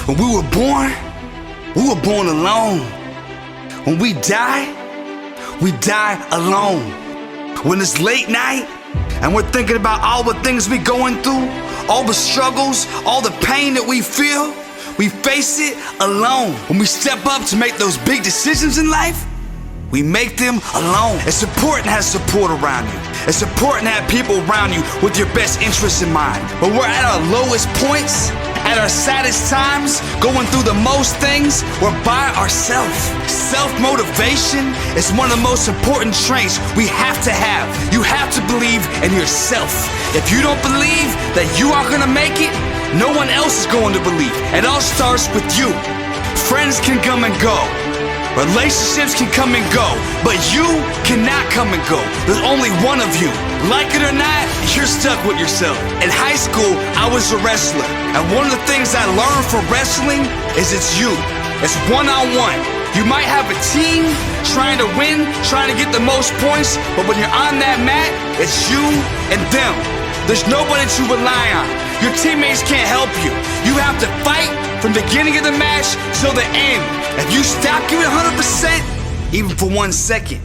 When we were born alone. When we die alone. When it's late night and we're thinking about all the things we're going through, all the struggles, all the pain that we feel, we face it alone. When we step up to make those big decisions in life, we make them alone. It's important to have support around you. It's important to have people around you with your best interests in mind. But we're at our lowest points, at our saddest times, going through the most things, we're by ourselves. Self-motivation is one of the most important traits we have to have. You have to believe in yourself. If you don't believe that you are gonna make it, no one else is going to believe. It all starts with you. Friends can come and go. Relationships can come and go, but you cannot come and go. There's only one of you. Like it or not, you're stuck with yourself. In high school, I was a wrestler, and one of the things I learned from wrestling is it's you. It's one-on-one. You might have a team trying to win, trying to get the most points, but when you're on that mat, it's you and them. There's nobody to rely on. Your teammates can't help you. You have to fight from the beginning of the match till the end. If you stop giving 100%, even for 1 second,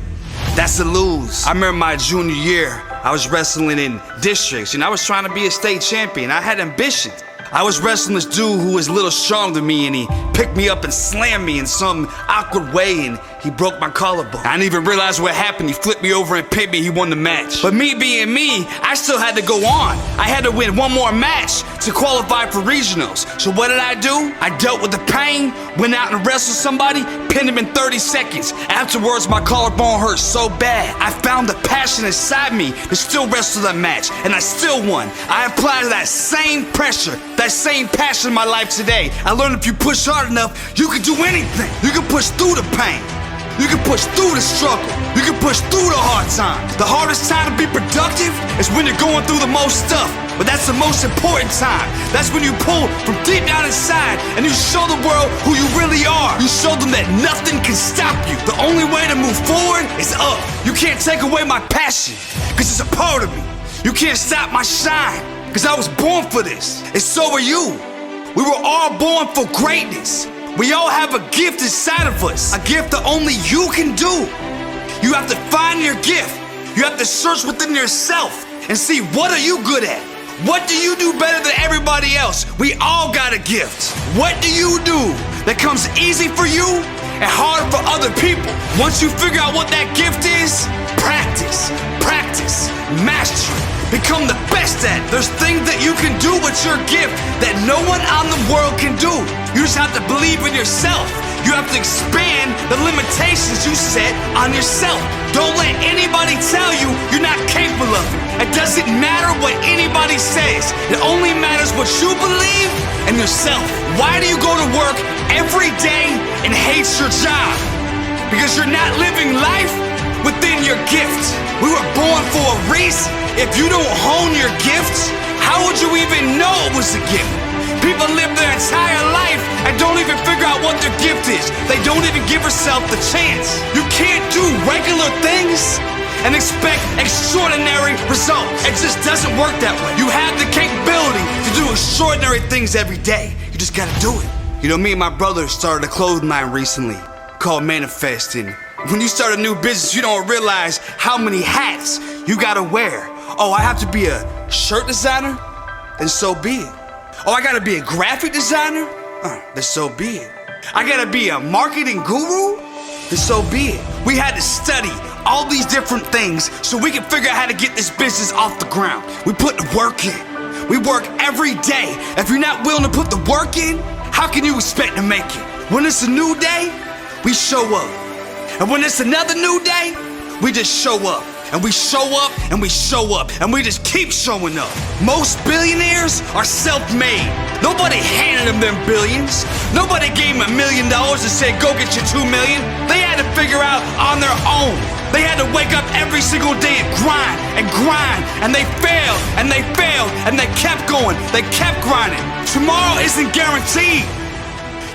that's a lose. I remember my junior year, I was wrestling in districts, and I was trying to be a state champion. I had ambitions. I was wrestling this dude who was a little stronger than me, and he picked me up and slammed me in some awkward way, and he broke my collarbone. I didn't even realize what happened. He flipped me over and pinned me. He won the match. But me being me, I still had to go on. I had to win one more match to qualify for regionals. So what did I do? I dealt with the pain, went out and wrestled somebody, pinned him in 30 seconds. Afterwards, my collarbone hurt so bad. I found the passion inside me to still wrestle that match, and I still won. I applied that same pressure, that same passion in my life today. I learned if you push hard enough, you can do anything. You can push through the pain. You can push through the struggle. You can push through the hard times. The hardest time to be productive is when you're going through the most stuff. But that's the most important time. That's when you pull from deep down inside and you show the world who you really are. You show them that nothing can stop you. The only way to move forward is up. You can't take away my passion, because it's a part of me. You can't stop my shine, because I was born for this. And so are you. We were all born for greatness. We all have a gift inside of us, a gift that only you can do. You have to find your gift. You have to search within yourself and see, what are you good at? What do you do better than everybody else? We all got a gift. What do you do that comes easy for you and hard for other people? Once you figure out what that gift is, practice, master it. Become the best at it. There's things that you can do with your gift that no one on the world can do. You just have to believe in yourself. You have to expand the limitations you set on yourself. Don't let anybody tell you you're not capable of it. It doesn't matter what anybody says. It only matters what you believe in yourself. Why do you go to work every day and hate your job? Because you're not living life within your gift. We were born for a reason. If you don't hone your gifts, how would you even know it was a gift? People live their entire life and don't even figure out what their gift is. They don't even give themselves the chance. You can't do regular things and expect extraordinary results. It just doesn't work that way. You have the capability to do extraordinary things every day. You just gotta do it. You know, me and my brother started a clothing line recently called Manipheste, and when you start a new business, you don't realize how many hats you gotta wear. Oh, I have to be a shirt designer? Then so be it. Oh, I gotta be a graphic designer? Then so be it. I gotta be a marketing guru? Then so be it. We had to study all these different things so we can figure out how to get this business off the ground. We put the work in. We work every day. If you're not willing to put the work in, how can you expect to make it? When it's a new day, we show up. And when it's another new day, we just show up. And we show up, and we show up, and we just keep showing up. Most billionaires are self-made. Nobody handed them billions. Nobody gave them $1 million and said, go get your 2 million. They had to figure out on their own. They had to wake up every single day and grind, and they failed, and they failed, and they kept going. They kept grinding. Tomorrow isn't guaranteed.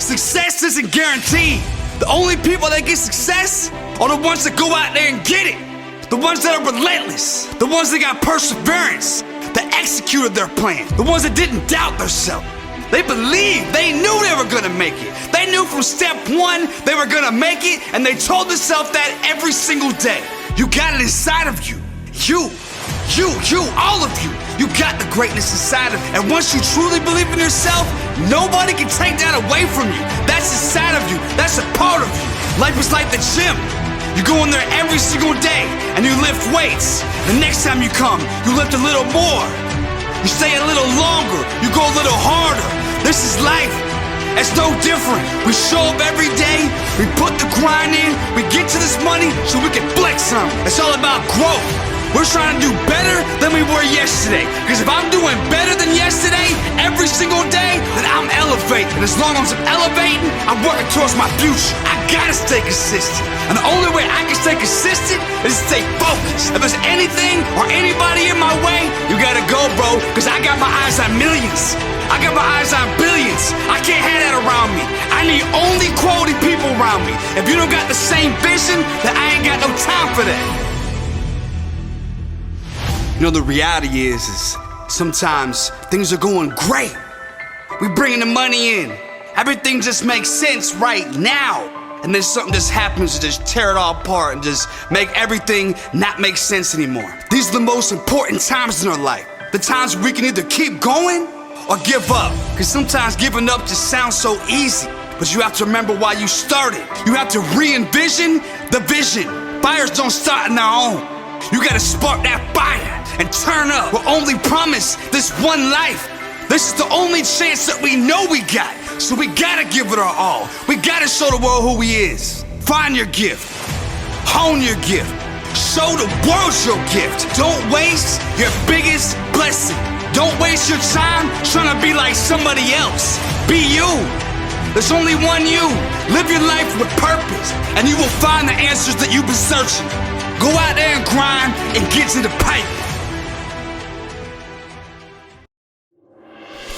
Success isn't guaranteed. The only people that get success are the ones that go out there and get it. The ones that are relentless. The ones that got perseverance. That executed their plan. The ones that didn't doubt themselves. They believed. They knew they were gonna make it. They knew from step one they were gonna make it, and they told themselves that every single day. You got it inside of you. You, all of you. You got the greatness inside of you. And once you truly believe in yourself, nobody can take that away from you. That's inside of you. That's a part of you. Life is like the gym. You go in there every single day and you lift weights. The next time you come, you lift a little more. You stay a little longer. You go a little harder. This is life. It's no different. We show up every day. We put the grind in. We get to this money so we can flex some. It's all about growth. We're trying to do better than we were yesterday. Because if I'm doing better than yesterday every single day, then I'm elevating. And as long as I'm elevating, I'm working towards my future. I gotta stay consistent. And the only way I can stay consistent is to stay focused. If there's anything or anybody in my way, you gotta go, bro. Because I got my eyes on millions. I got my eyes on billions. I can't have that around me. I need only quality people around me. If you don't got the same vision, then I ain't got no time for that. You know, the reality is sometimes things are going great. We bringing the money in. Everything just makes sense right now. And then something just happens to just tear it all apart and just make everything not make sense anymore. These are the most important times in our life. The times we can either keep going or give up. Because sometimes giving up just sounds so easy. But you have to remember why you started. You have to re-envision the vision. Fires don't start on their own. You gotta spark that fire and turn up. We're only promised this one life. This is the only chance that we know we got. So we gotta give it our all. We gotta show the world who he is. Find your gift. Hone your gift. Show the world your gift. Don't waste your biggest blessing. Don't waste your time trying to be like somebody else. Be you. There's only one you. Live your life with purpose, and you will find the answers that you've been searching. Go out there and grind and get to the pipe.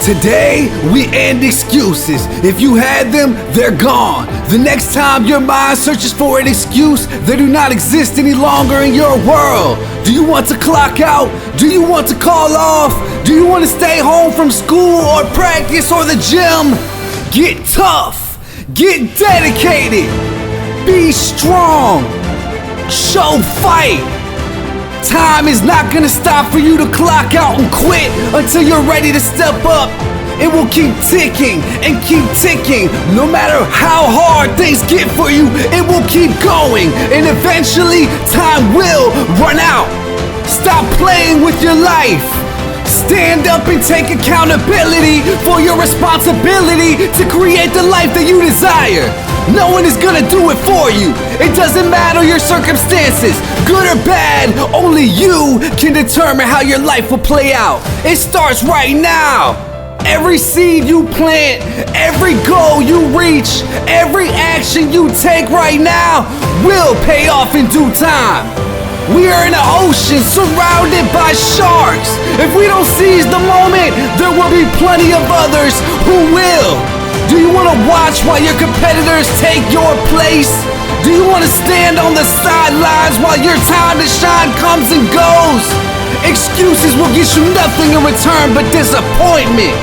Today, we end excuses. If you had them, they're gone. The next time your mind searches for an excuse, they do not exist any longer in your world. Do you want to clock out? Do you want to call off? Do you want to stay home from school or practice or the gym? Get tough. Get dedicated. Be strong. Show fight. Time is not gonna stop for you to clock out and quit until you're ready to step up. It will keep ticking and keep ticking. No matter how hard things get for you, it will keep going. And eventually, time will run out. Stop playing with your life. Stand up and take accountability for your responsibility to create the life that you desire. No one is gonna do it for you. It doesn't matter your circumstances, good or bad, only you can determine how your life will play out. It starts right now. Every seed you plant, every goal you reach, every action you take right now will pay off in due time. We are in an ocean surrounded by sharks. If we don't seize the moment, there will be plenty of others who will. Do you want to watch while your competitors take your place? Do you want to stand on the sidelines while your time to shine comes and goes? Excuses will get you nothing in return but disappointment.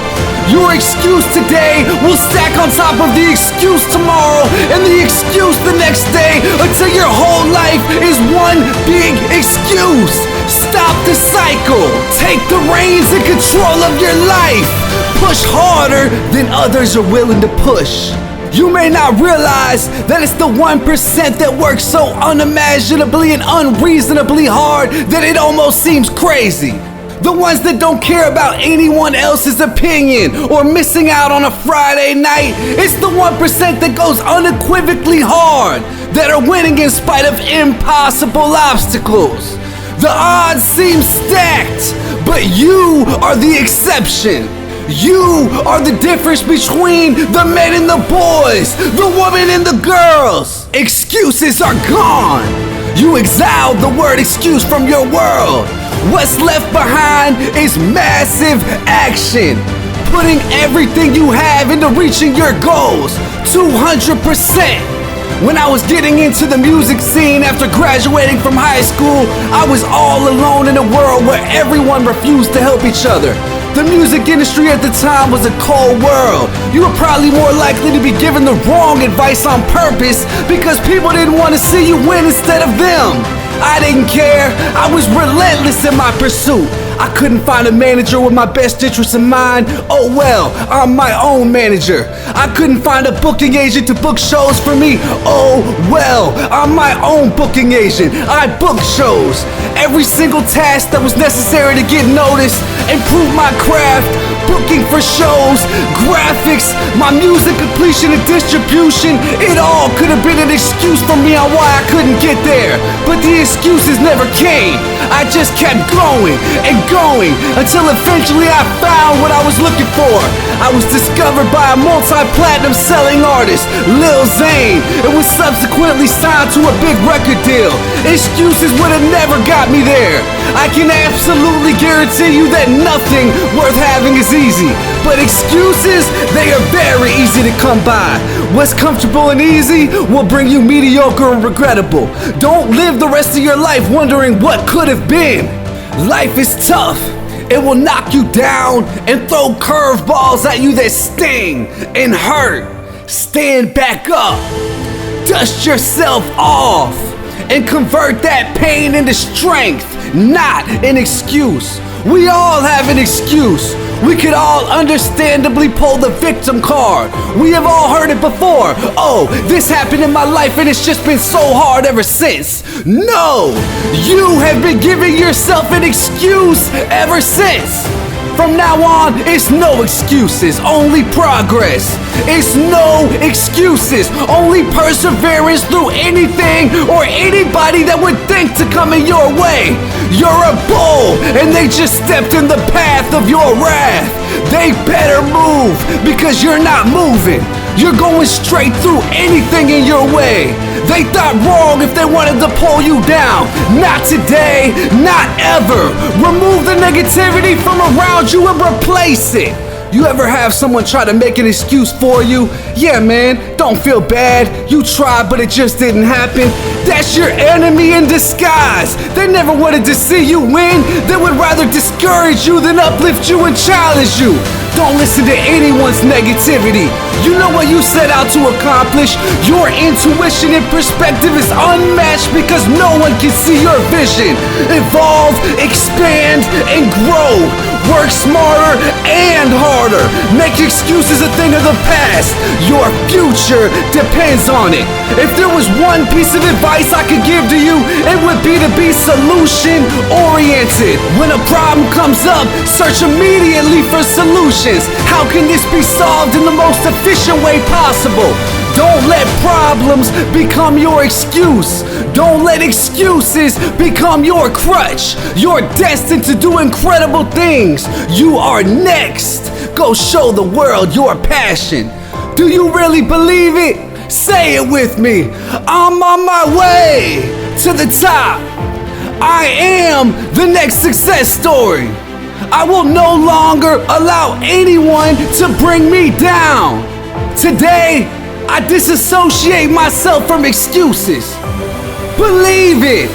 Your excuse today will stack on top of the excuse tomorrow and the excuse the next day until your whole life is one big excuse. Stop the cycle. Take the reins and control of your life. Push harder than others are willing to push. You may not realize that it's the 1% that works so unimaginably and unreasonably hard that it almost seems crazy. The ones that don't care about anyone else's opinion or missing out on a Friday night. It's the 1% that goes unequivocally hard, that are winning in spite of impossible obstacles. The odds seem stacked, but you are the exception. You are the difference between the men and the boys, the women and the girls. Excuses are gone. You exiled the word excuse from your world. What's left behind is massive action. Putting everything you have into reaching your goals, 200%. When I was getting into the music scene after graduating from high school, I was all alone in a world where everyone refused to help each other. The music industry at the time was a cold world. You were probably more likely to be given the wrong advice on purpose because people didn't want to see you win instead of them. I didn't care. I was relentless in my pursuit. I couldn't find a manager with my best interests in mind. Oh well, I'm my own manager. I couldn't find a booking agent to book shows for me. Oh well, I'm my own booking agent. I book shows. Every single task that was necessary to get noticed, improve my craft, booking for shows, graphics, my music completion and distribution, it all could have been an excuse for me on why I couldn't get there. But the excuses never came. I just kept going and going until eventually I found what I was looking for. I was discovered by a multi-platinum selling artist, Lil Zane, and was subsequently signed to a big record deal. Excuses would have never got me there. I can absolutely guarantee you that nothing worth having is easy, but excuses, they are very easy to come by. What's comfortable and easy will bring you mediocre and regrettable. Don't live the rest of your life wondering what could have been. Life is tough. It will knock you down and throw curveballs at you that sting and hurt. Stand back up. Dust yourself off and convert that pain into strength, not an excuse. We all have an excuse. We could all understandably pull the victim card. We have all heard it before. Oh, this happened in my life and it's just been so hard ever since. No, you have been giving yourself an excuse ever since. From now on, it's no excuses, only progress. It's no excuses, only perseverance through anything or anybody that would think to come in your way. You're a bull, and they just stepped in the path of your wrath. They better move, because you're not moving. You're going straight through anything in your way. They thought wrong if they wanted to pull you down. Not today, not ever. Remove the negativity from around you and replace it. You ever have someone try to make an excuse for you? Yeah, man, don't feel bad. You tried, but it just didn't happen. That's your enemy in disguise. They never wanted to see you win. They would rather discourage you than uplift you and challenge you. Don't listen to anyone's negativity. You know what you set out to accomplish. Your intuition and perspective is unmatched because no one can see your vision. Evolve, expand, and grow. Work smarter and harder. Make excuses a thing of the past. Your future depends on it. If there was one piece of advice I could give to you, it would be to be solution oriented. When a problem comes up, search immediately for solutions. How can this be solved in the most efficient way possible? Don't let problems become your excuse. Don't let excuses become your crutch. You're destined to do incredible things. You are next. Go show the world your passion. Do you really believe it? Say it with me. I'm on my way to the top. I am the next success story. I will no longer allow anyone to bring me down. Today, I disassociate myself from excuses. Believe it.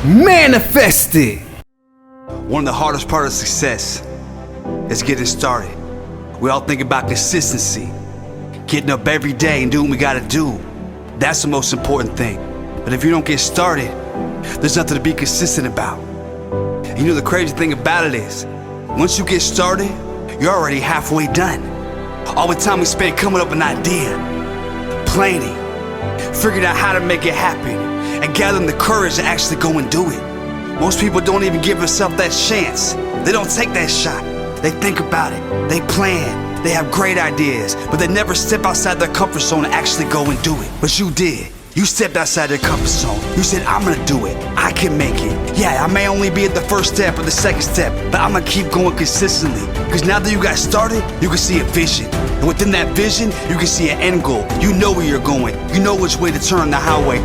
Manifest it. One of the hardest parts of success is getting started. We all think about consistency. Getting up every day and doing what we gotta do. That's the most important thing. But if you don't get started, there's nothing to be consistent about. And you know the crazy thing about it is, once you get started, you're already halfway done. All the time we spend coming up with an idea, planning, figuring out how to make it happen, and gathering the courage to actually go and do it. Most people don't even give themselves that chance. They don't take that shot. They think about it, they plan, they have great ideas, but they never step outside their comfort zone and actually go and do it. But you did. You stepped outside your comfort zone. You said, I'm gonna do it. I can make it. Yeah, I may only be at the first step or the second step, but I'm gonna keep going consistently. Because now that you got started, you can see a vision. And within that vision, you can see an end goal. You know where you're going. You know which way to turn on the highway.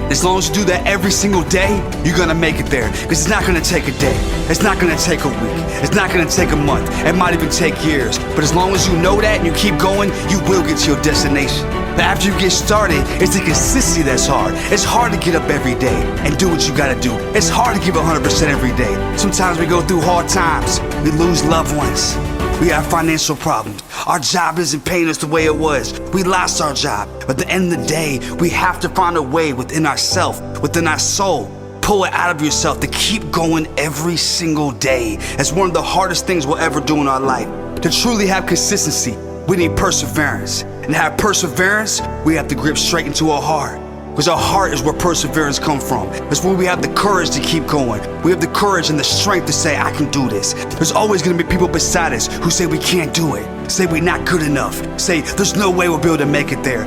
As long as you do that every single day, you're gonna make it there. Because it's not gonna take a day. It's not gonna take a week. It's not gonna take a month. It might even take years. But as long as you know that and you keep going, you will get to your destination. But after you get started, it's the consistency that's hard. It's hard to get up every day and do what you gotta do. It's hard to give 100% every day. Sometimes we go through hard times. We lose loved ones. We have financial problems. Our job isn't paying us the way it was. We lost our job. But at the end of the day, we have to find a way within ourselves, within our soul. Pull it out of yourself to keep going every single day. That's one of the hardest things we'll ever do in our life. To truly have consistency, we need perseverance. And to have perseverance, we have to grip straight into our heart. Because our heart is where perseverance comes from. It's where we have the courage to keep going. We have the courage and the strength to say, I can do this. There's always gonna be people beside us who say we can't do it, say we're not good enough, say there's no way we'll be able to make it there.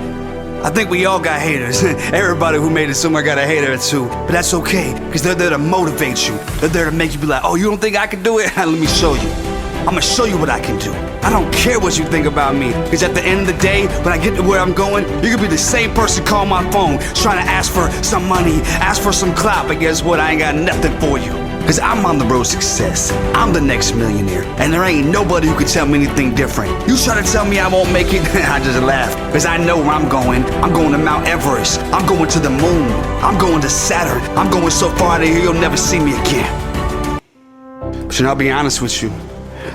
I think we all got haters. Everybody who made it somewhere got a hater or two. But that's okay, because they're there to motivate you. They're there to make you be like, oh, you don't think I can do it? Let me show you. I'm gonna show you what I can do. I don't care what you think about me, because at the end of the day, when I get to where I'm going, you're gonna be the same person calling my phone, trying to ask for some money, ask for some clout, but guess what? I ain't got nothing for you. Because I'm on the road to success. I'm the next millionaire, and there ain't nobody who can tell me anything different. You try to tell me I won't make it, I just laugh, because I know where I'm going. I'm going to Mount Everest. I'm going to the moon. I'm going to Saturn. I'm going so far out of here, you'll never see me again. But I'll be honest with you.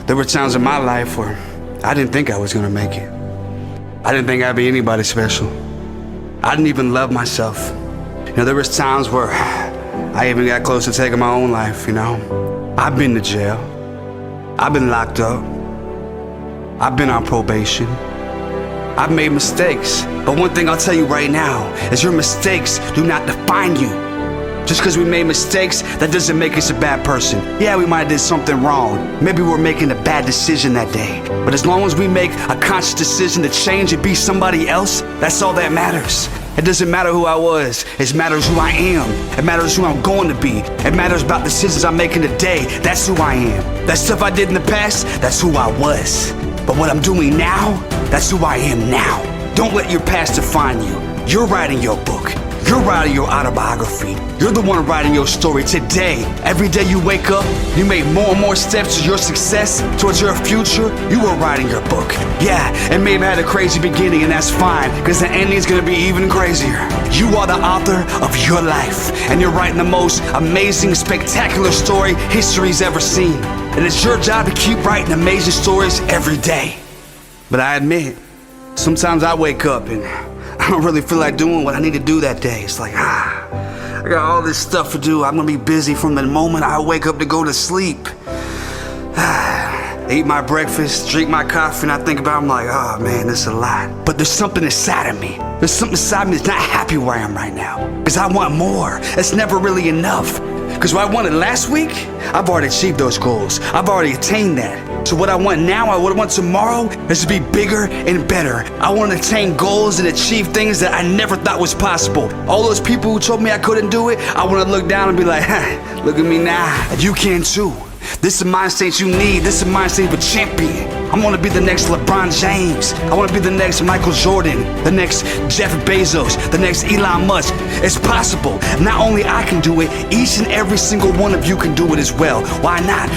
There were times in my life where I didn't think I was gonna make it. I didn't think I'd be anybody special. I didn't even love myself. You know, there was times where I even got close to taking my own life, you know. I've been to jail. I've been locked up. I've been on probation. I've made mistakes. But one thing I'll tell you right now is your mistakes do not define you. Just because we made mistakes, that doesn't make us a bad person. Yeah, we might have did something wrong. Maybe we're making a bad decision that day. But as long as we make a conscious decision to change and be somebody else, that's all that matters. It doesn't matter who I was. It matters who I am. It matters who I'm going to be. It matters about decisions I'm making today. That's who I am. That stuff I did in the past, that's who I was. But what I'm doing now, that's who I am now. Don't let your past define you. You're writing your book. You're writing your autobiography. You're the one writing your story today. Every day you wake up, you make more and more steps to your success, towards your future. You are writing your book. Yeah, it may have had a crazy beginning, and that's fine, because the ending is gonna be even crazier. You are the author of your life, and you're writing the most amazing, spectacular story history's ever seen. And it's your job to keep writing amazing stories every day. But I admit, sometimes I wake up and I don't really feel like doing what I need to do that day. It's like, I got all this stuff to do. I'm gonna be busy from the moment I wake up to go to sleep. Eat my breakfast, drink my coffee, and I think about it, I'm like, oh man, this is a lot. But there's something inside of me. There's something inside me that's not happy where I am right now. Because I want more. It's never really enough. Because what I wanted last week, I've already achieved those goals. I've already attained that. So what I want now, what I want tomorrow, is to be bigger and better. I want to attain goals and achieve things that I never thought was possible. All those people who told me I couldn't do it, I want to look down and be like, look at me now. You can too. This is the mindset you need. This is the mindset of a champion. I want to be the next LeBron James. I want to be the next Michael Jordan, the next Jeff Bezos, the next Elon Musk. It's possible. Not only I can do it, each and every single one of you can do it as well. Why not?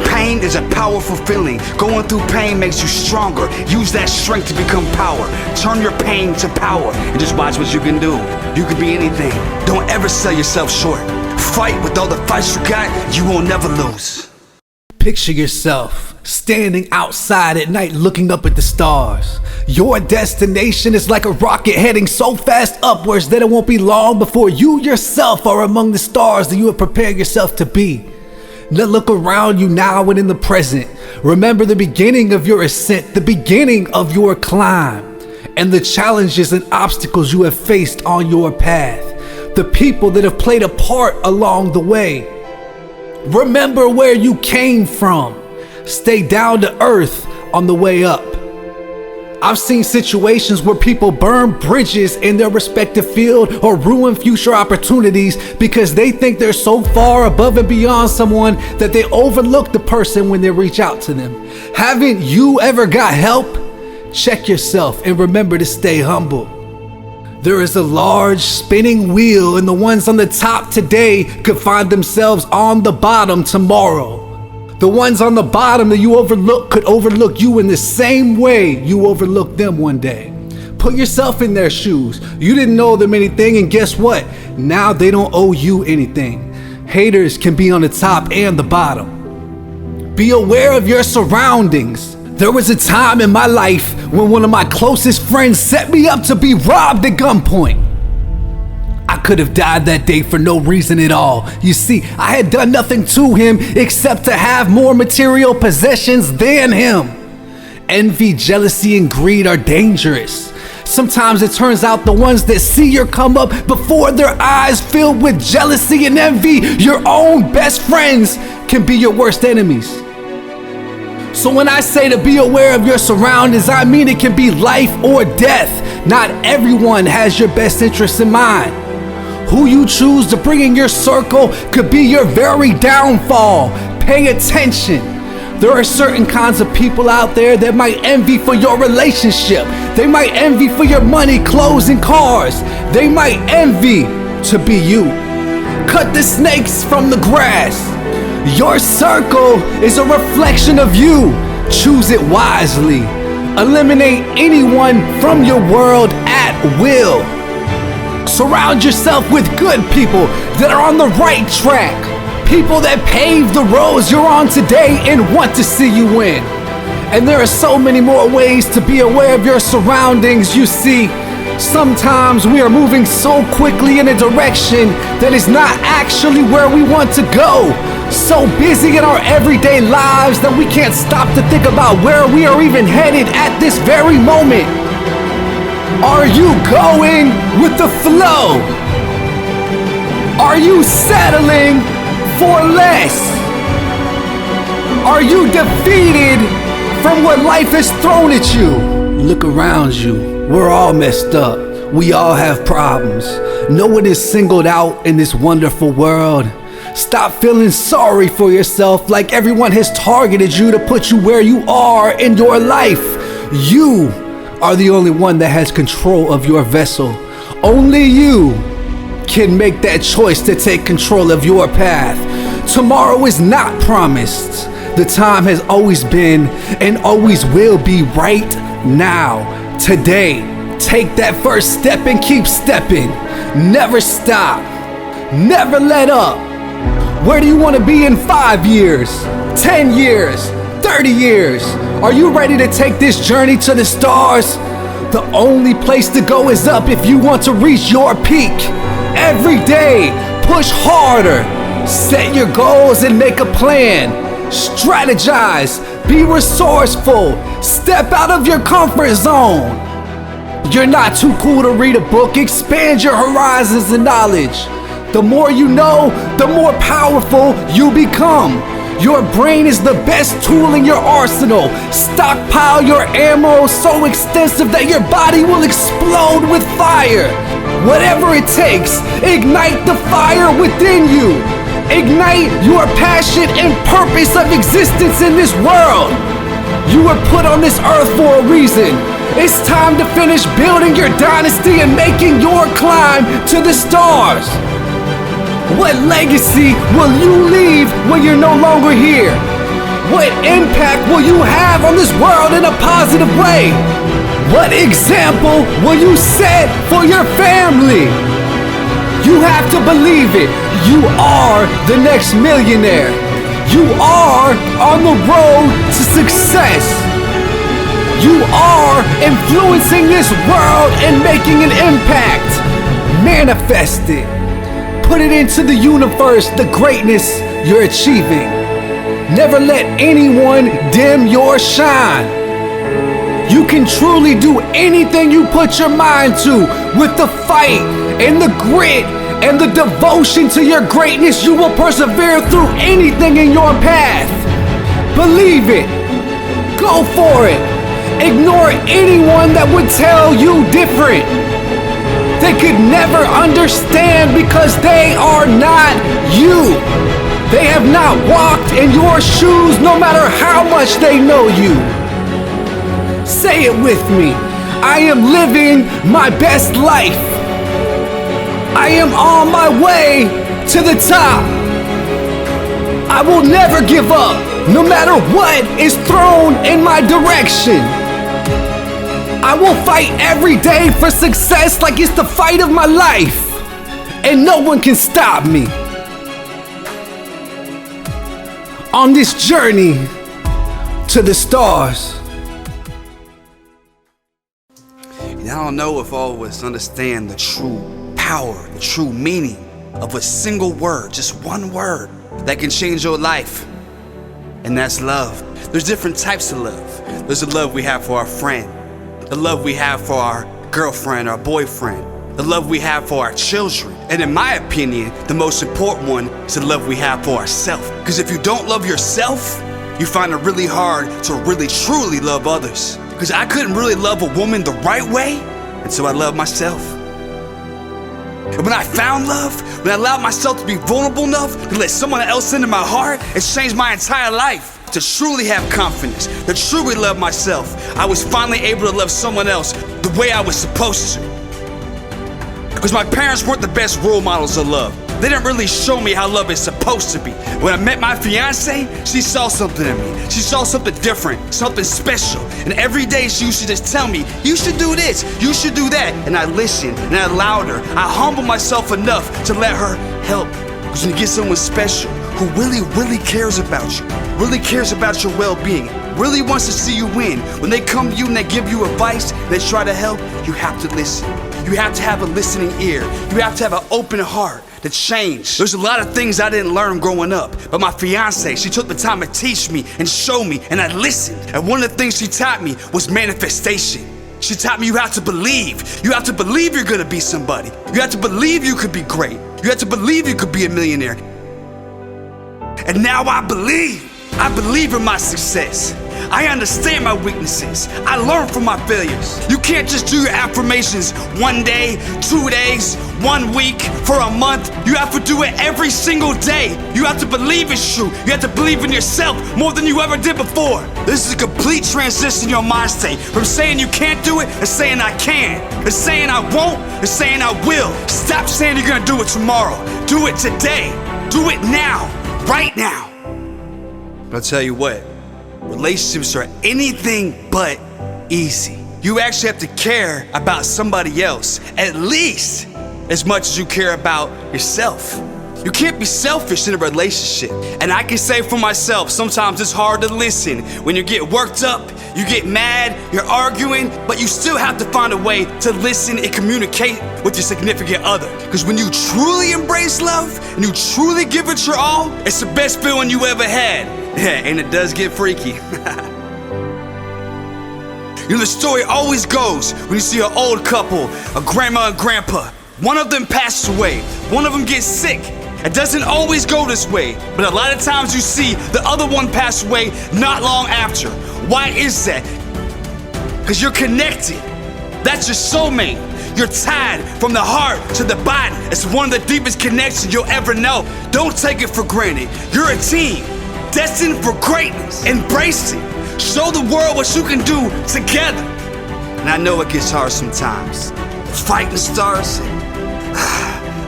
Pain is a powerful feeling. Going through pain makes you stronger. Use that strength to become power. Turn your pain to power and just watch what you can do. You can be anything. Don't ever sell yourself short. Fight with all the fights you got. You will never lose. Picture yourself standing outside at night looking up at the stars. Your destination is like a rocket heading so fast upwards that it won't be long before you yourself are among the stars that you have prepared yourself to be. Now look around you now and in the present. Remember the beginning of your ascent, the beginning of your climb, and the challenges and obstacles you have faced on your path. The people that have played a part along the way. Remember where you came from. Stay down to earth on the way up. I've seen situations where people burn bridges in their respective field or ruin future opportunities because they think they're so far above and beyond someone that they overlook the person when they reach out to them. Haven't you ever got help? Check yourself and remember to stay humble. There is a large spinning wheel, and the ones on the top today could find themselves on the bottom tomorrow. The ones on the bottom that you overlook could overlook you in the same way you overlooked them one day. Put yourself in their shoes. You didn't owe them anything, and guess what? Now they don't owe you anything. Haters can be on the top and the bottom. Be aware of your surroundings. There was a time in my life when one of my closest friends set me up to be robbed at gunpoint. I could have died that day for no reason at all. You see, I had done nothing to him except to have more material possessions than him. Envy, jealousy, and greed are dangerous. Sometimes it turns out the ones that see your come up before their eyes filled with jealousy and envy, your own best friends, can be your worst enemies. So when I say to be aware of your surroundings, I mean it can be life or death. Not everyone has your best interests in mind. Who you choose to bring in your circle could be your very downfall. Pay attention. There are certain kinds of people out there that might envy for your relationship. They might envy for your money, clothes, and cars. They might envy to be you. Cut the snakes from the grass. Your circle is a reflection of you. Choose it wisely. Eliminate anyone from your world at will. Surround yourself with good people that are on the right track. People that pave the roads you're on today and want to see you win. And there are so many more ways to be aware of your surroundings. You see, sometimes we are moving so quickly in a direction that is not actually where we want to go. So busy in our everyday lives that we can't stop to think about where we are even headed at this very moment. Are you going with the flow? Are you settling for less? Are you defeated from what life has thrown at you? Look around you. We're all messed up. We all have problems. No one is singled out in this wonderful world. Stop feeling sorry for yourself like everyone has targeted you to put you where you are in your life. You are the only one that has control of your vessel. Only you can make that choice to take control of your path. Tomorrow is not promised. The time has always been and always will be right now. Today, take that first step and keep stepping. Never stop. Never let up. Where do you want to be in 5 years, 10 years, 30 years? Are you ready to take this journey to the stars? The only place to go is up if you want to reach your peak. Every day, push harder. Set your goals and make a plan. Strategize. Be resourceful. Step out of your comfort zone. You're not too cool to read a book. Expand your horizons and knowledge. The more you know, the more powerful you become. Your brain is the best tool in your arsenal. Stockpile your ammo so extensive that your body will explode with fire. Whatever it takes, ignite the fire within you. Ignite your passion and purpose of existence in this world. You were put on this earth for a reason. It's time to finish building your dynasty and making your climb to the stars. What legacy will you leave when you're no longer here? What impact will you have on this world in a positive way? What example will you set for your family? You have to believe it. You are the next millionaire. You are on the road to success. You are influencing this world and making an impact. Manifest it. Put it into the universe, the greatness you're achieving. Never let anyone dim your shine. You can truly do anything you put your mind to. With the fight and the grit and the devotion to your greatness, you will persevere through anything in your path. Believe it. Go for it. Ignore anyone that would tell you different. They could never understand because they are not you. They have not walked in your shoes no matter how much they know you. Say it with me. I am living my best life. I am on my way to the top. I will never give up, no matter what is thrown in my direction. I will fight every day for success like it's the fight of my life. And no one can stop me on this journey to the stars. And I don't know if all of us understand the true power, the true meaning of a single word, just one word that can change your life. And that's love. There's different types of love. There's the love we have for our friend, the love we have for our girlfriend, our boyfriend, the love we have for our children. And in my opinion, the most important one is the love we have for ourselves. Because if you don't love yourself, you find it really hard to really truly love others. Because I couldn't really love a woman the right way until I loved myself. And when I found love, when I allowed myself to be vulnerable enough to let someone else into my heart, it changed my entire life. To truly have confidence, to truly love myself, I was finally able to love someone else the way I was supposed to. Because my parents weren't the best role models of love. They didn't really show me how love is supposed to be. When I met my fiance, she saw something in me. She saw something different, something special. And every day she used to just tell me, you should do this, you should do that. And I listened and I allowed her. I humbled myself enough to let her help. Because when you get someone special who really cares about you, really cares about your well-being, really wants to see you win, when they come to you and they give you advice, they try to help, you have to listen. You have to have a listening ear. You have to have an open heart to change. There's a lot of things I didn't learn growing up, but my fiance, she took the time to teach me and show me, and I listened. And one of the things she taught me was manifestation. She taught me you have to believe. You have to believe you're gonna be somebody. You have to believe you could be great. You have to believe you could be a millionaire. And now I believe in my success. I understand my weaknesses. I learn from my failures. You can't just do your affirmations one day, 2 days, 1 week, for a month. You have to do it every single day. You have to believe it's true. You have to believe in yourself more than you ever did before. This is a complete transition in your mind state from saying you can't do it and saying I can. And saying I won't and saying I will. Stop saying you're gonna do it tomorrow. Do it today. Do it now. Right now. But I'll tell you what. Relationships are anything but easy. You actually have to care about somebody else at least as much as you care about yourself. You can't be selfish in a relationship. And I can say for myself, sometimes it's hard to listen. When you get worked up, you get mad, you're arguing, but you still have to find a way to listen and communicate with your significant other. Because when you truly embrace love and you truly give it your all, it's the best feeling you ever had. Yeah, and it does get freaky. You know, the story always goes when you see an old couple, a grandma and grandpa. One of them passes away, one of them gets sick. It doesn't always go this way, but a lot of times you see the other one pass away not long after. Why is that? Because you're connected. That's your soulmate. You're tied from the heart to the body. It's one of the deepest connections you'll ever know. Don't take it for granted. You're a team, destined for greatness. Embrace it. Show the world what you can do together. And I know it gets hard sometimes. Fighting starts.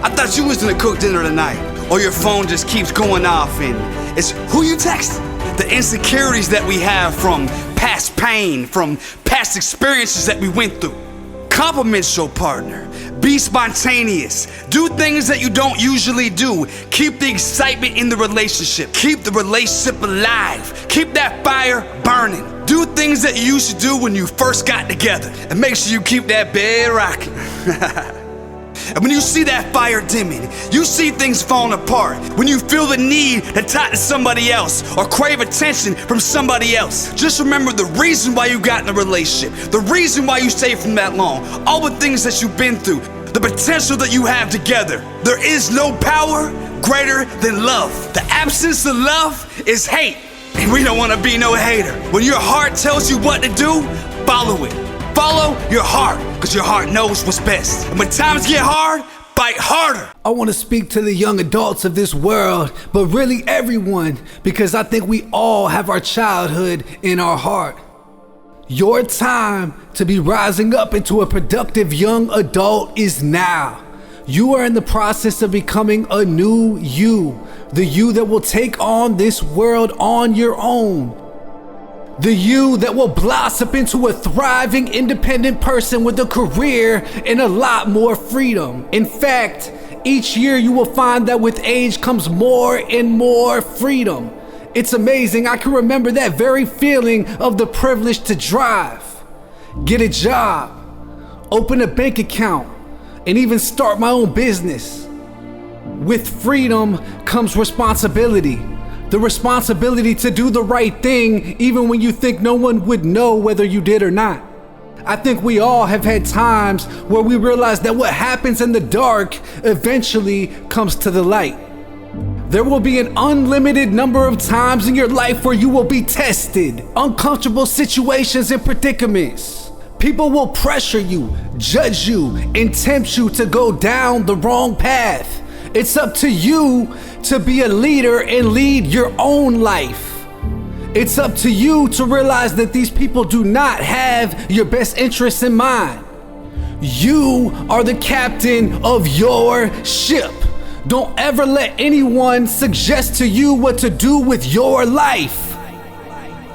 I thought you was gonna cook dinner tonight. Or your phone just keeps going off and it's who you texting? The insecurities that we have from past pain, from past experiences that we went through. Compliment your partner. Be spontaneous. Do things that you don't usually do. Keep the excitement in the relationship. Keep the relationship alive. Keep that fire burning. Do things that you used to do when you first got together. And make sure you keep that bed rocking. And when you see that fire dimming, you see things falling apart, when you feel the need to talk to somebody else or crave attention from somebody else, just remember the reason why you got in a relationship, the reason why you stayed from that long, all the things that you've been through, the potential that you have together. There is no power greater than love. The absence of love is hate, and we don't want to be no hater. When your heart tells you what to do, follow it. Follow your heart, because your heart knows what's best. And when times get hard, fight harder. I want to speak to the young adults of this world, but really everyone, because I think we all have our childhood in our heart. Your time to be rising up into a productive young adult is now. You are in the process of becoming a new you, the you that will take on this world on your own. The you that will blossom into a thriving, independent person with a career and a lot more freedom. In fact, each year you will find that with age comes more and more freedom. It's amazing. I can remember that very feeling of the privilege to drive, get a job, open a bank account, and even start my own business. With freedom comes responsibility. The responsibility to do the right thing even when you think no one would know whether you did or not. I think we all have had times where we realize that what happens in the dark eventually comes to the light. There will be an unlimited number of times in your life where you will be tested, uncomfortable situations and predicaments. People will pressure you, judge you, and tempt you to go down the wrong path. It's up to you to be a leader and lead your own life. It's up to you to realize that these people do not have your best interests in mind. You are the captain of your ship. Don't ever let anyone suggest to you what to do with your life.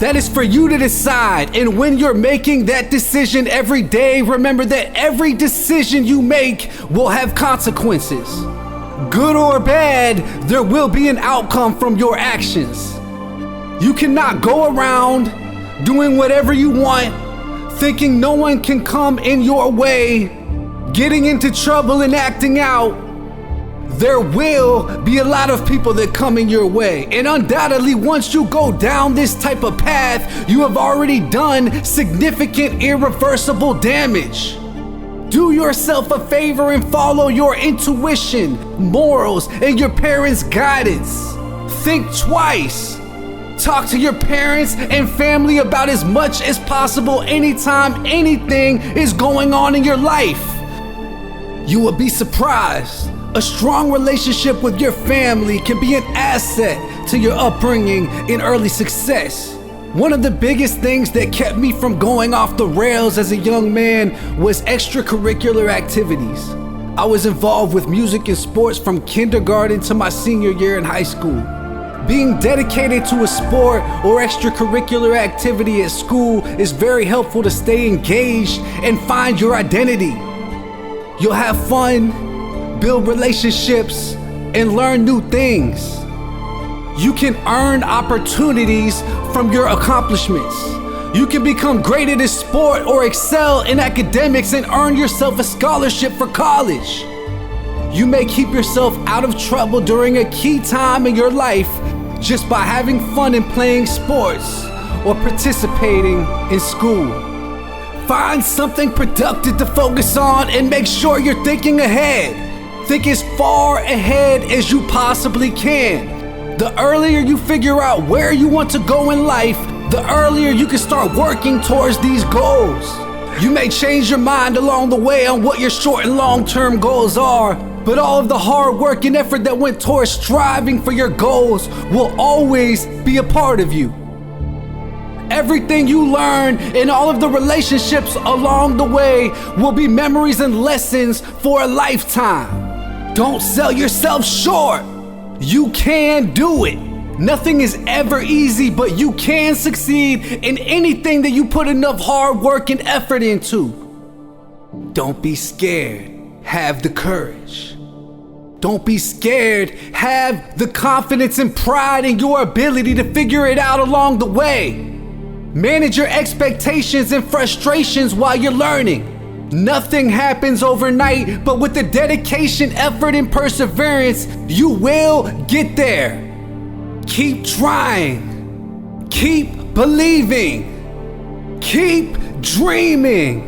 That is for you to decide. And when you're making that decision every day, remember that every decision you make will have consequences. Good or bad, there will be an outcome from your actions. You cannot go around doing whatever you want, thinking no one can come in your way, getting into trouble and acting out. There will be a lot of people that come in your way. And undoubtedly, once you go down this type of path, you have already done significant irreversible damage. Do yourself a favor and follow your intuition, morals, and your parents' guidance. Think twice. Talk to your parents and family about as much as possible anytime anything is going on in your life. You will be surprised. A strong relationship with your family can be an asset to your upbringing and early success. One of the biggest things that kept me from going off the rails as a young man was extracurricular activities. I was involved with music and sports from kindergarten to my senior year in high school. Being dedicated to a sport or extracurricular activity at school is very helpful to stay engaged and find your identity. You'll have fun, build relationships, and learn new things. You can earn opportunities from your accomplishments. You can become great at a sport or excel in academics and earn yourself a scholarship for college. You may keep yourself out of trouble during a key time in your life just by having fun and playing sports or participating in school. Find something productive to focus on and make sure you're thinking ahead. Think as far ahead as you possibly can. The earlier you figure out where you want to go in life, the earlier you can start working towards these goals. You may change your mind along the way on what your short and long-term goals are, but all of the hard work and effort that went towards striving for your goals will always be a part of you. Everything you learn and all of the relationships along the way will be memories and lessons for a lifetime. Don't sell yourself short. You can do it. Nothing is ever easy, but you can succeed in anything that you put enough hard work and effort into. Don't be scared. Have the courage. Don't be scared. Have the confidence and pride in your ability to figure it out along the way. Manage your expectations and frustrations while you're learning. Nothing happens overnight, but with the dedication, effort, and perseverance, you will get there. Keep trying. Keep believing. Keep dreaming.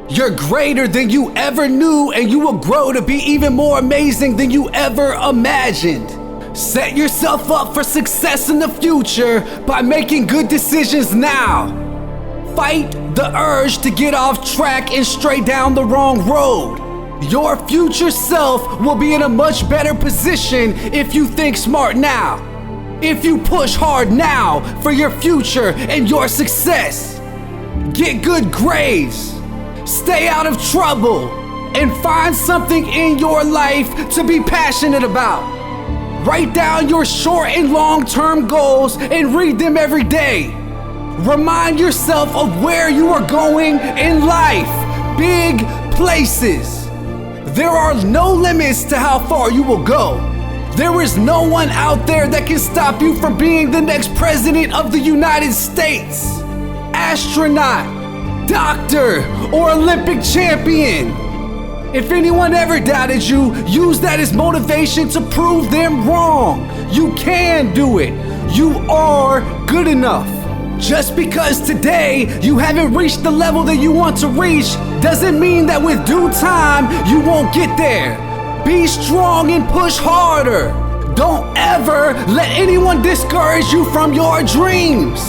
You're greater than you ever knew, and you will grow to be even more amazing than you ever imagined. Set yourself up for success in the future by making good decisions now. Fight the urge to get off track and stray down the wrong road. Your future self will be in a much better position if you think smart now. If you push hard now for your future and your success. get good grades, stay out of trouble, and find something in your life to be passionate about. Write down your short and long-term goals and read them every day. Remind yourself of where you are going in life. Big places. There are no limits to how far you will go. There is no one out there that can stop you from being the next president of the United States, astronaut, doctor, or Olympic champion. If anyone ever doubted you, use that as motivation to prove them wrong. You can do it. You are good enough. Just because today you haven't reached the level that you want to reach doesn't mean that with due time you won't get there. Be strong and push harder. Don't ever let anyone discourage you from your dreams.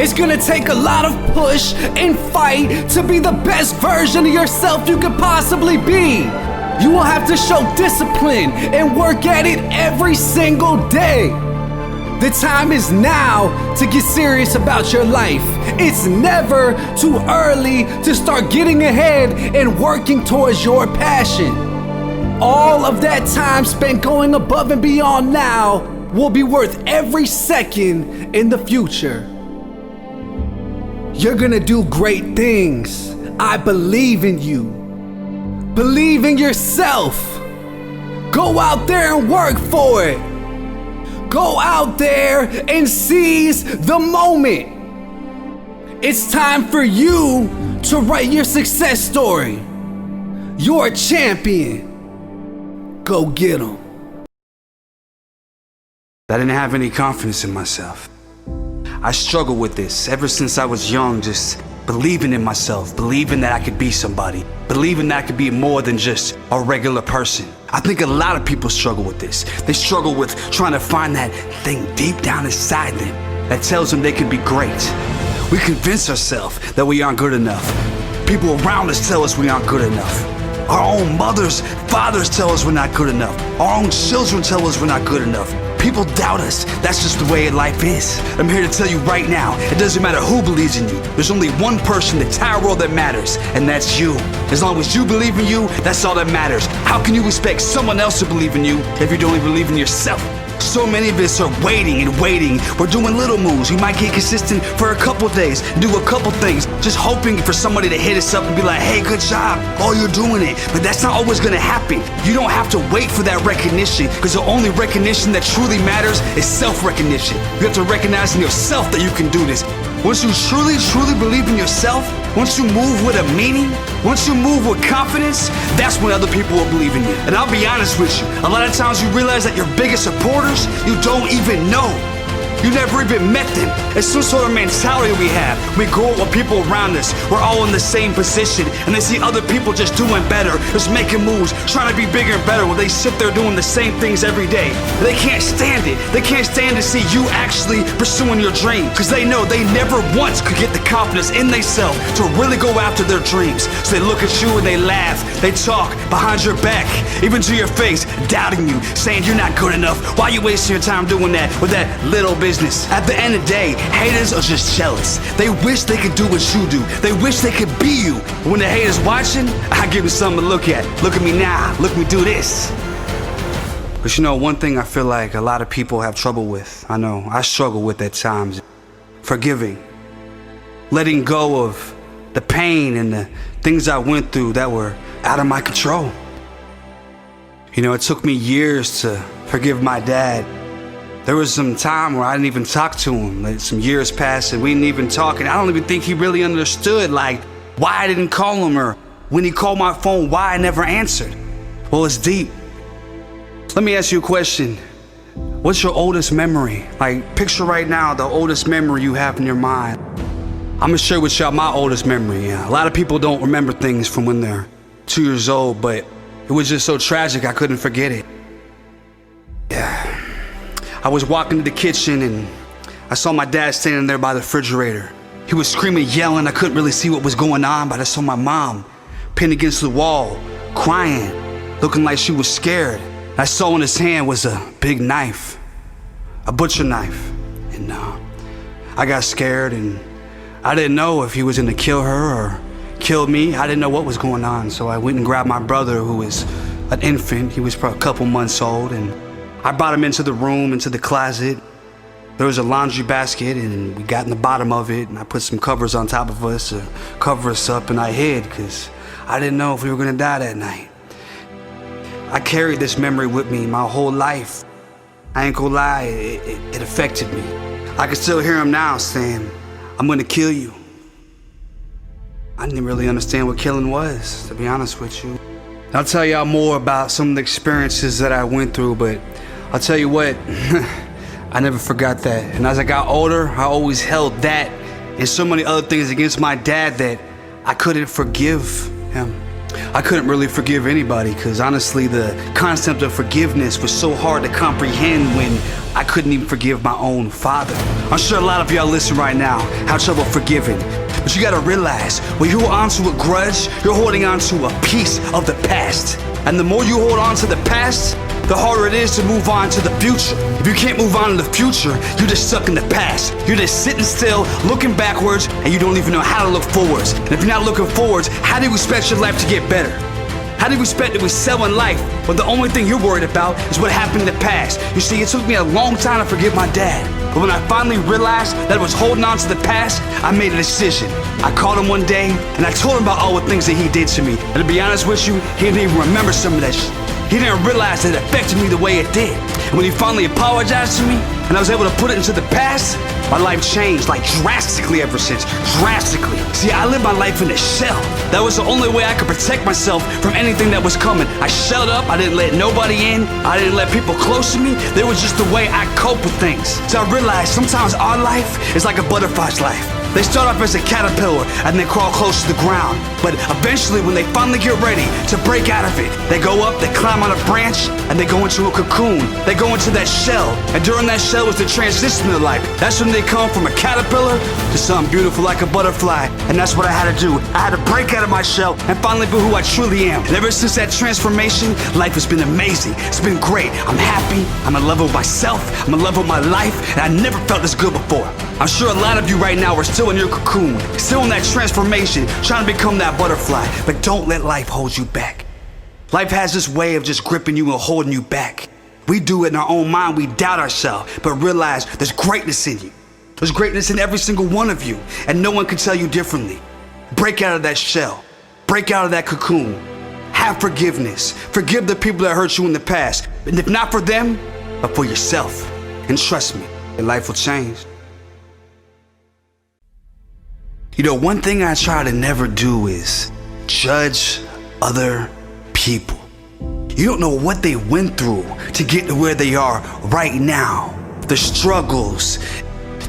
It's gonna take a lot of push and fight to be the best version of yourself you could possibly be. You will have to show discipline and work at it every single day. The time is now to get serious about your life. It's never too early to start getting ahead and working towards your passion. All of that time spent going above and beyond now will be worth every second in the future. You're gonna do great things. I believe in you. Believe in yourself. Go out there and work for it. Go out there and seize the moment. It's time for you to write your success story. You're a champion. Go get 'em. I didn't have any confidence in myself. I struggled with this ever since I was young, just believing in myself, believing that I could be somebody, believing that I could be more than just a regular person. I think a lot of people struggle with this. They struggle with trying to find that thing deep down inside them that tells them they can be great. We convince ourselves that we aren't good enough. People around us tell us we aren't good enough. Our own mothers, fathers tell us we're not good enough. Our own children tell us we're not good enough. People doubt us. That's just the way life is. I'm here to tell you right now, it doesn't matter who believes in you. There's only one person in the entire world that matters, and that's you. As long as you believe in you, that's all that matters. How can you expect someone else to believe in you if you don't even believe in yourself? So many of us are waiting and waiting. We're doing little moves. We might get consistent for a couple days, do a couple things, just hoping for somebody to hit us up and be like, hey, good job. Oh, you're doing it. But that's not always gonna happen. You don't have to wait for that recognition, because the only recognition that truly matters is self-recognition. You have to recognize in yourself that you can do this. Once you truly believe in yourself, once you move with a meaning, once you move with confidence, that's when other people will believe in you. And I'll be honest with you, a lot of times you realize that your biggest supporters, you don't even know. You never even met them. It's some sort of mentality we have. We grow up with people around us. We're all in the same position, and they see other people just doing better, just making moves, trying to be bigger and better, while they sit there doing the same things every day. They can't stand it. They can't stand to see you actually pursuing your dream, because they know they never once could get the confidence in themselves to really go after their dreams. So they look at you and they laugh. They talk behind your back, even to your face, doubting you, saying you're not good enough. Why are you wasting your time doing that with that little business? At the end of the day, haters are just jealous. They wish they could do what you do. They wish they could be you. But when the haters watching, I give them something to look at. Look at me now. Look at me do this. But you know, one thing I feel like a lot of people have trouble with, I know I struggle with at times, forgiving. Letting go of the pain and the things I went through that were out of my control. You know, it took me years to forgive my dad. There was some time where I didn't even talk to him. Like, some years passed and we didn't even talk, and I don't even think he really understood like why I didn't call him, or when he called my phone, why I never answered. Well, it's deep. Let me ask you a question. What's your oldest memory? Like, picture right now the oldest memory you have in your mind. I'm gonna share with y'all my oldest memory. Yeah. A lot of people don't remember things from when they're 2 years old, but it was just so tragic I couldn't forget it. Yeah. I was walking to the kitchen and I saw my dad standing there by the refrigerator. He was screaming, yelling. I couldn't really see what was going on, but I saw my mom pinned against the wall, crying, looking like she was scared. I saw in his hand was a big knife, a butcher knife. And I got scared and I didn't know if he was gonna kill her or kill me. I didn't know what was going on, so I went and grabbed my brother, who was an infant. He was probably a couple months old, and I brought him into the room, into the closet. There was a laundry basket, and we got in the bottom of it, and I put some covers on top of us to cover us up, and I hid, because I didn't know if we were gonna die that night. I carried this memory with me my whole life. I ain't gonna lie, it affected me. I can still hear him now saying, "I'm gonna kill you." I didn't really understand what killing was, to be honest with you. I'll tell y'all more about some of the experiences that I went through, but I'll tell you what, I never forgot that. And as I got older, I always held that and so many other things against my dad that I couldn't forgive him. I couldn't really forgive anybody, because honestly, the concept of forgiveness was so hard to comprehend when I couldn't even forgive my own father. I'm sure a lot of y'all listening right now have trouble forgiving. But you gotta realize, when you hold on to a grudge, you're holding on to a piece of the past. And the more you hold on to the past, the harder it is to move on to the future. If you can't move on to the future, you're just stuck in the past. You're just sitting still, looking backwards, and you don't even know how to look forwards. And if you're not looking forwards, how do you expect your life to get better? How do you expect to excel in life when the only thing you're worried about is what happened in the past? You see, it took me a long time to forgive my dad. But when I finally realized that I was holding on to the past, I made a decision. I called him one day, and I told him about all the things that he did to me. And to be honest with you, he didn't even remember some of that shit. He didn't realize that it affected me the way it did. And when he finally apologized to me, and I was able to put it into the past, my life changed, like drastically ever since. Drastically. See, I lived my life in a shell. That was the only way I could protect myself from anything that was coming. I shelled up, I didn't let nobody in, I didn't let people close to me. They was just the way I cope with things. So I realized sometimes our life is like a butterfly's life. They start off as a caterpillar and they crawl close to the ground. But eventually, when they finally get ready to break out of it, they go up, they climb on a branch, and they go into a cocoon. They go into that shell. And during that shell is the transition of life. That's when they come from a caterpillar to something beautiful like a butterfly. And that's what I had to do. I had to break out of my shell and finally be who I truly am. And ever since that transformation, life has been amazing. It's been great. I'm happy. I'm in love with myself. I'm in love with my life. And I never felt this good before. I'm sure a lot of you right now are still in your cocoon, still in that transformation, trying to become that butterfly. But don't let life hold you back. Life has this way of just gripping you and holding you back. We do it in our own mind. We doubt ourselves, but realize there's greatness in you. There's greatness in every single one of you, and no one can tell you differently. Break out of that shell. Break out of that cocoon. Have forgiveness. Forgive the people that hurt you in the past. And if not for them, but for yourself. And trust me, your life will change. You know, one thing I try to never do is judge other people. You don't know what they went through to get to where they are right now. The struggles,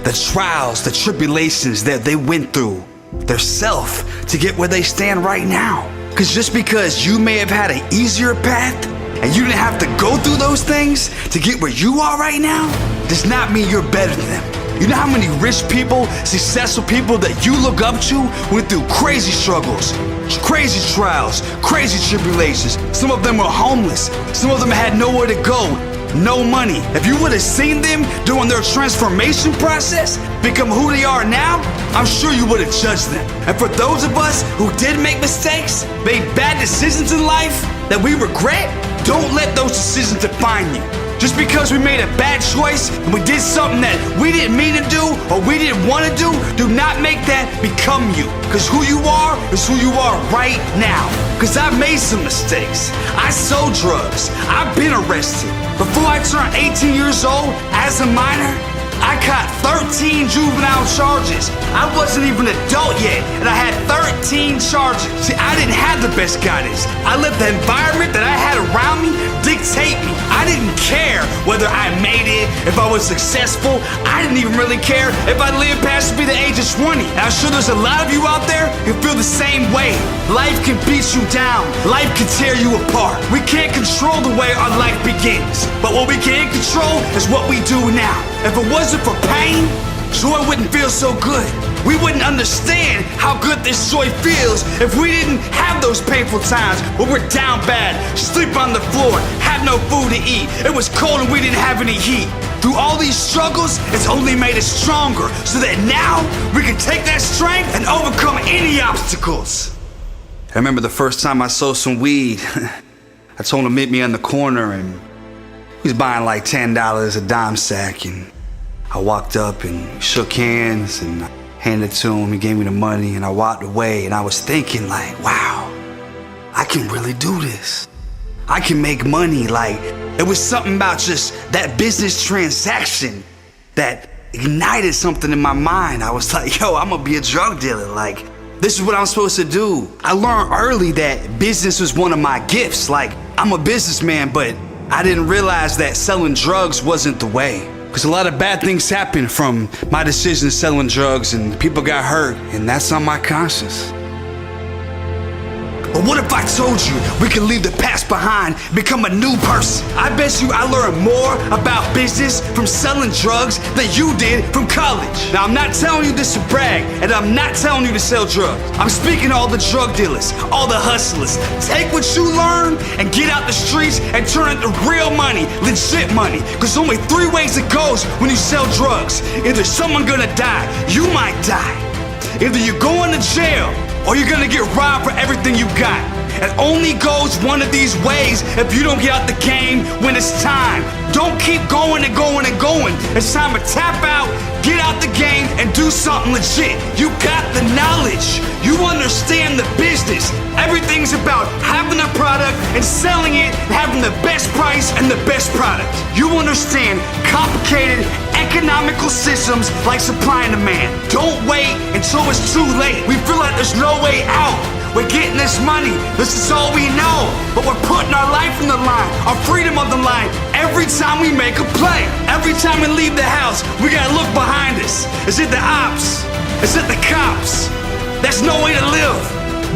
the trials, the tribulations that they went through, their self to get where they stand right now. Because just because you may have had an easier path and you didn't have to go through those things to get where you are right now, does not mean you're better than them. You know how many rich people, successful people that you look up to went through crazy struggles, crazy trials, crazy tribulations. Some of them were homeless. Some of them had nowhere to go, no money. If you would have seen them during their transformation process, become who they are now, I'm sure you would have judged them. And for those of us who did make mistakes, made bad decisions in life that we regret, don't let those decisions define you. Just because we made a bad choice and we did something that we didn't mean to do or we didn't want to do not make that become you. Because who you are is who you are right now. Because I've made some mistakes. I sold drugs. I've been arrested. Before I turned 18 years old, as a minor, I caught 13 juvenile charges. I wasn't even an adult yet, and I had 13 charges. See, I didn't have the best guidance. I let the environment that I had around me dictate me. I didn't care whether I made it, if I was successful. I didn't even really care if I lived past to be the age of 20. And I'm sure there's a lot of you out there who feel the same way. Life can beat you down. Life can tear you apart. We can't control the way our life begins. But what we can control is what we do now. If it wasn't for pain, joy wouldn't feel so good. We wouldn't understand how good this joy feels if we didn't have those painful times where we're down bad, sleep on the floor, have no food to eat. It was cold and we didn't have any heat. Through all these struggles, it's only made us stronger, so that now we can take that strength and overcome any obstacles. I remember the first time I sold some weed. I told him to meet me on the corner, and he was buying like $10 a dime sack, and I walked up and shook hands and I handed it to him. He gave me the money and I walked away, and I was thinking like, wow, I can really do this. I can make money. Like, it was something about just that business transaction that ignited something in my mind. I was like, yo, I'm gonna be a drug dealer. Like, this is what I'm supposed to do. I learned early that business was one of my gifts. Like, I'm a businessman, but I didn't realize that selling drugs wasn't the way. Because a lot of bad things happened from my decision selling drugs, and people got hurt, and that's on my conscience. But what if I told you we could leave the past behind, become a new person? I bet you I learned more about business from selling drugs than you did from college. Now, I'm not telling you this to brag, and I'm not telling you to sell drugs. I'm speaking to all the drug dealers, all the hustlers. Take what you learn and get out the streets and turn it to real money, legit money. Because only 3 ways it goes when you sell drugs. Either someone gonna die, you might die. Either you're going to jail, or you're gonna get robbed for everything you got. It only goes one of these ways if you don't get out the game when it's time. Don't keep going and going and going. It's time to tap out, get out the game, and do something legit. You got the knowledge. You understand the business. Everything's about having a product and selling it, and having the best price and the best product. You understand complicated economical systems like supply and demand. Don't wait until it's too late. We feel like there's no way out. We're getting this money. This is all we know. But we're putting our life on the line, our freedom on the line, every time we make a play. Every time we leave the house, we gotta look behind us. Is it the ops? Is it the cops? That's no way to live.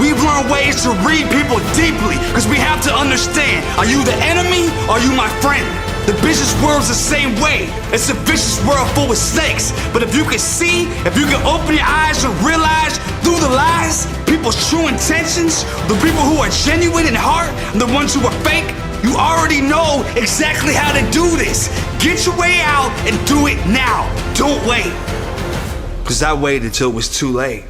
We've learned ways to read people deeply, because we have to understand, are you the enemy or are you my friend? The business world's the same way. It's a vicious world full of snakes. But if you can see, if you can open your eyes and realize through the lies, people's true intentions, the people who are genuine in heart, and the ones who are fake, you already know exactly how to do this. Get your way out and do it now. Don't wait. Because I waited till it was too late.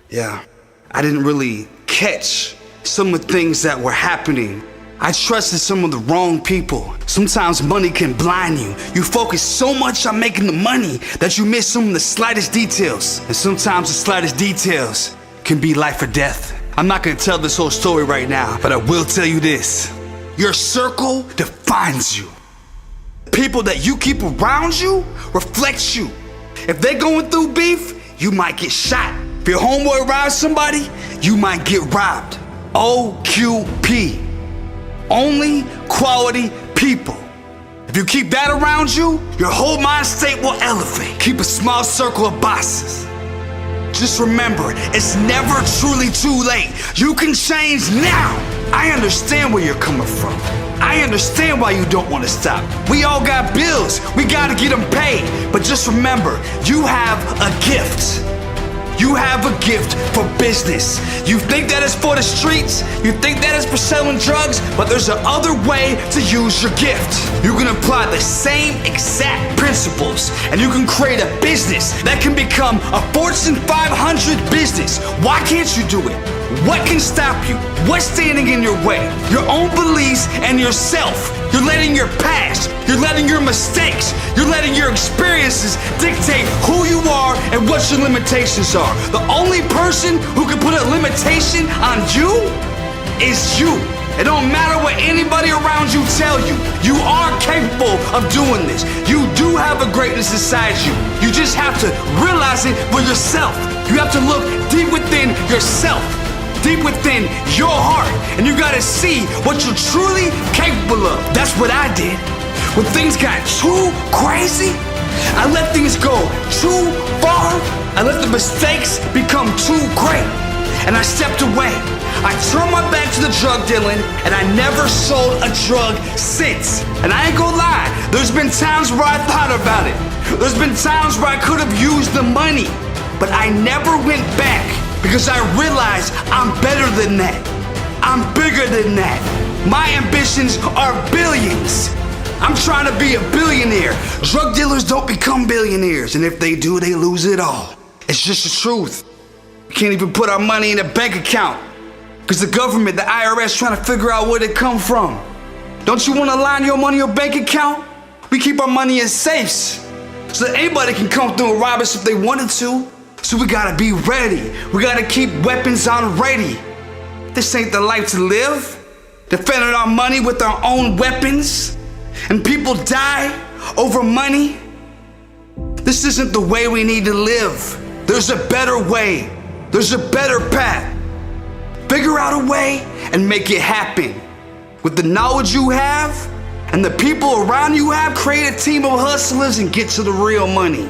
Yeah, I didn't really catch some of the things that were happening. I trusted some of the wrong people. Sometimes money can blind you. You focus so much on making the money that you miss some of the slightest details. And sometimes the slightest details can be life or death. I'm not gonna tell this whole story right now, but I will tell you this. Your circle defines you. People that you keep around you reflect you. If they're going through beef, you might get shot. If your homeboy robs somebody, you might get robbed. OQP. Only quality people. If you keep that around you, your whole mind state will elevate. Keep a small circle of bosses. Just remember, it's never truly too late. You can change now. I understand where you're coming from. I understand why you don't want to stop. We all got bills. We gotta get them paid. But just remember, you have a gift. You have a gift for business. You think that is for the streets, you think that is for selling drugs, but there's another way to use your gift. You can apply the same exact principles, and you can create a business that can become a Fortune 500 business. Why can't you do it? What can stop you? What's standing in your way? Your own beliefs and yourself. You're letting your past, you're letting your mistakes, you're letting your experiences dictate who you are and what your limitations are. The only person who can put a limitation on you is you. It don't matter what anybody around you tell you. You are capable of doing this. You do have a greatness inside you. You just have to realize it for yourself. You have to look deep within yourself, deep within your heart, and you gotta see what you're truly capable of. That's what I did. When things got too crazy, I let things go too far. I let the mistakes become too great, and I stepped away. I turned my back to the drug dealing, and I never sold a drug since. And I ain't gonna lie, there's been times where I thought about it. There's been times where I could have used the money, but I never went back. Because I realize I'm better than that. I'm bigger than that. My ambitions are billions. I'm trying to be a billionaire. Drug dealers don't become billionaires, and if they do, they lose it all. It's just the truth. We can't even put our money in a bank account because the government, the IRS, trying to figure out where it come from. Don't you want to line your money in your bank account? We keep our money in safes so that anybody can come through and rob us if they wanted to. So we gotta be ready. We gotta keep weapons on ready. This ain't the life to live. Defending our money with our own weapons and people die over money. This isn't the way we need to live. There's a better way. There's a better path. Figure out a way and make it happen. With the knowledge you have and the people around you have, create a team of hustlers and get to the real money.